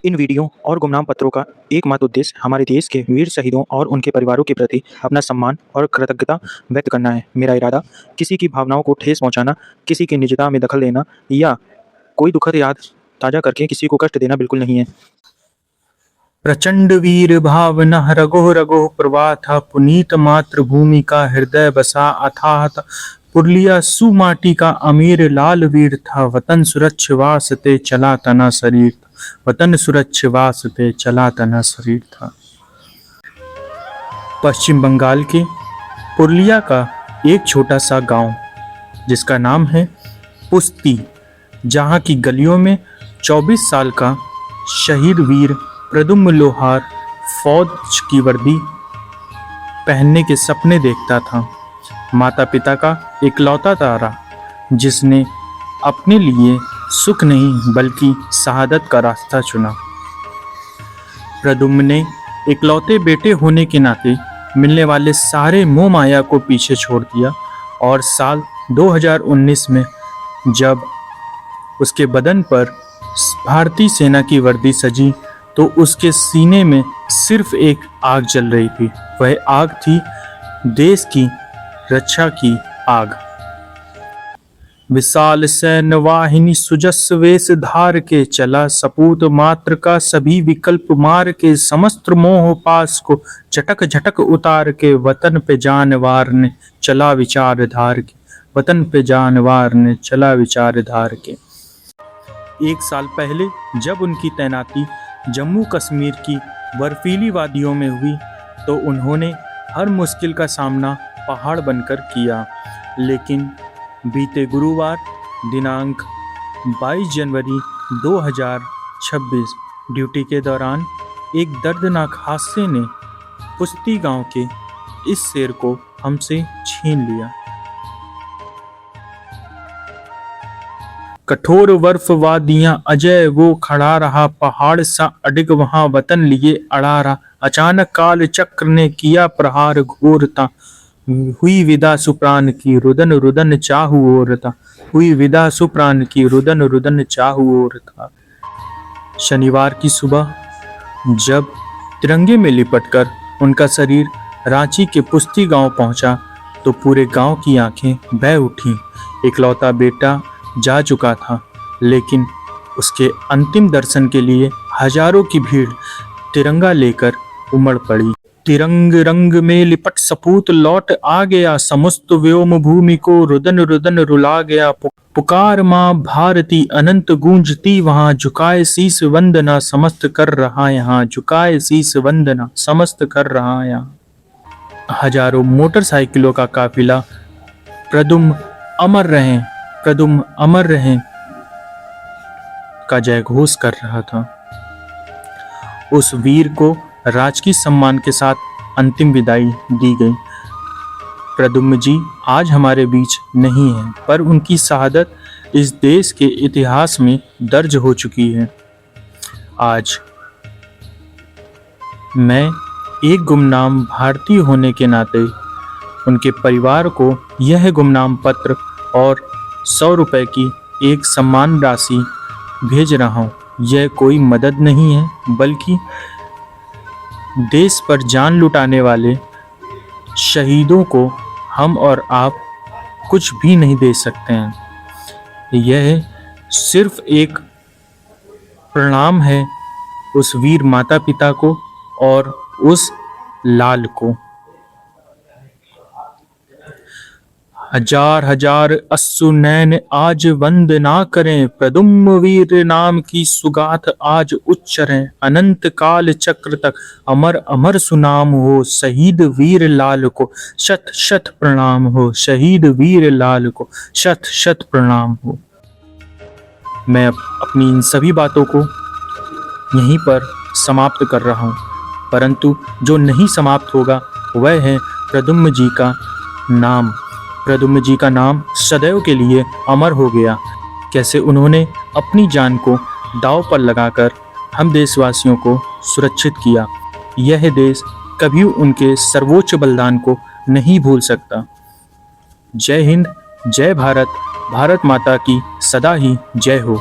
इन video और गुमनाम पत्रों का एकमात्र उद्देश्य हमारे देश के वीर शहीदों और उनके परिवारों के प्रति अपना सम्मान और कृतज्ञता व्यक्त करना है। मेरा इरादा किसी की भावनाओं को ठेस पहुंचाना, किसी की निजता में दखल देना या कोई दुखद याद ताज़ा करके किसी को कष्ट देना बिल्कुल नहीं है। प्रचंड वीर भावना रगो रगो प्रवाह था, पुनीत मातृभूमि का हृदय बसा अथाह था। पुरलिया सुमाटी का अमीर लाल वीर था, वतन सुरक्ष वास्ते चला तना शरीर था, वतन सुरक्ष वास्ते चला तना शरीर था। पश्चिम बंगाल के पुरलिया का एक छोटा सा गांव जिसका नाम है पुस्ती, जहां की गलियों में 24 साल का शहीद वीर प्रद्युम्न लोहार फौज की वर्दी पहनने के सपने देखता था। माता पिता का इकलौता तारा जिसने अपने लिए सुख नहीं बल्कि शहादत का रास्ता चुना। प्रद्युम्न ने इकलौते बेटे होने के नाते मिलने वाले सारे मोह माया को पीछे छोड़ दिया और साल 2019 में जब उसके बदन पर भारतीय सेना की वर्दी सजी तो उसके सीने में सिर्फ एक आग जल रही थी। वह आग थी देश की रक्षा की आग। विशाल सैन्य वाहिनी सुजस वेश धार के चला, सपूत मात्र का सभी विकल्प मार के, समस्त मोह पास को झटक झटक उतार के, वतन पे जानवार ने चला विचार धार के, वतन पे जानवार ने चला विचार धार के। एक साल पहले जब उनकी तैनाती जम्मू कश्मीर की बर्फीली वादियों में हुई तो उन्होंने हर मुश्किल का सामना पहाड़ बनकर किया, लेकिन बीते गुरुवार दिनांक 22 जनवरी 2026 ड्यूटी के दौरान एक दर्दनाक हादसे ने पुस्ती गांव के इस शेर को हमसे छीन लिया। कठोर बर्फ वादियां अजय वो खड़ा रहा, पहाड़ सा अडिग वहां वतन लिए अड़ा रहा। अचानक काल चक्र ने किया प्रहार घोरता, हुई विदा सुप्राण की रुदन रुदन चाहू ओरता, हुई विदा सुप्राण की रुदन रुदन चाहू ओरता। शनिवार की सुबह जब तिरंगे में लिपटकर उनका शरीर रांची के पुस्ती गांव पहुंचा तो पूरे गांव की आंखें बह उठी। इकलौता बेटा जा चुका था, लेकिन उसके अंतिम दर्शन के लिए हजारों की भीड़ तिरंगा लेकर उमड़ पड़ी। तिरंग रंग में लिपट सपूत लौट आ गया, समस्त व्योम भूमि को रुदन रुदन रुला गया। पुकार माँ भारती अनंत गूंजती वहां, झुकाए शीस वंदना समस्त कर रहा यहाँ, झुकाए शीस वंदना समस्त कर रहा यहाँ। हजारों मोटरसाइकिलों का काफिला प्रद्युम्न अमर रहें, प्रद्युम्न अमर रहें का जय घोष कर रहा था। उस वीर को राजकीय सम्मान के साथ अंतिम विदाई दी गई। प्रद्युम्न जी आज हमारे बीच नहीं है, पर उनकी शहादत इस देश के इतिहास में दर्ज हो चुकी है। आज मैं एक गुमनाम भारतीय होने के नाते उनके परिवार को यह गुमनाम पत्र और 100 रुपए की एक सम्मान राशि भेज रहा हूँ। यह कोई मदद नहीं है बल्कि देश पर जान लुटाने वाले शहीदों को हम और आप कुछ भी नहीं दे सकते हैं। यह सिर्फ एक प्रणाम है उस वीर माता पिता को और उस लाल को। हजार हजार अश्रु नैन आज वंदना करें, प्रद्युम्न वीर नाम की सुगाथ आज उच्चरें। अनंत काल चक्र तक अमर अमर सुनाम हो, शहीद वीर लाल को शत शत प्रणाम हो, शहीद वीर लाल को शत शत प्रणाम हो। मैं अपनी इन सभी बातों को यहीं पर समाप्त कर रहा हूँ, परंतु जो नहीं समाप्त होगा वह है प्रद्युम्न जी का नाम। प्रद्युम्न जी का नाम सदैव के लिए अमर हो गया। कैसे उन्होंने अपनी जान को दांव पर लगाकर हम देशवासियों को सुरक्षित किया, यह देश कभी उनके सर्वोच्च बलिदान को नहीं भूल सकता। जय हिंद, जय भारत, भारत माता की सदा ही जय हो।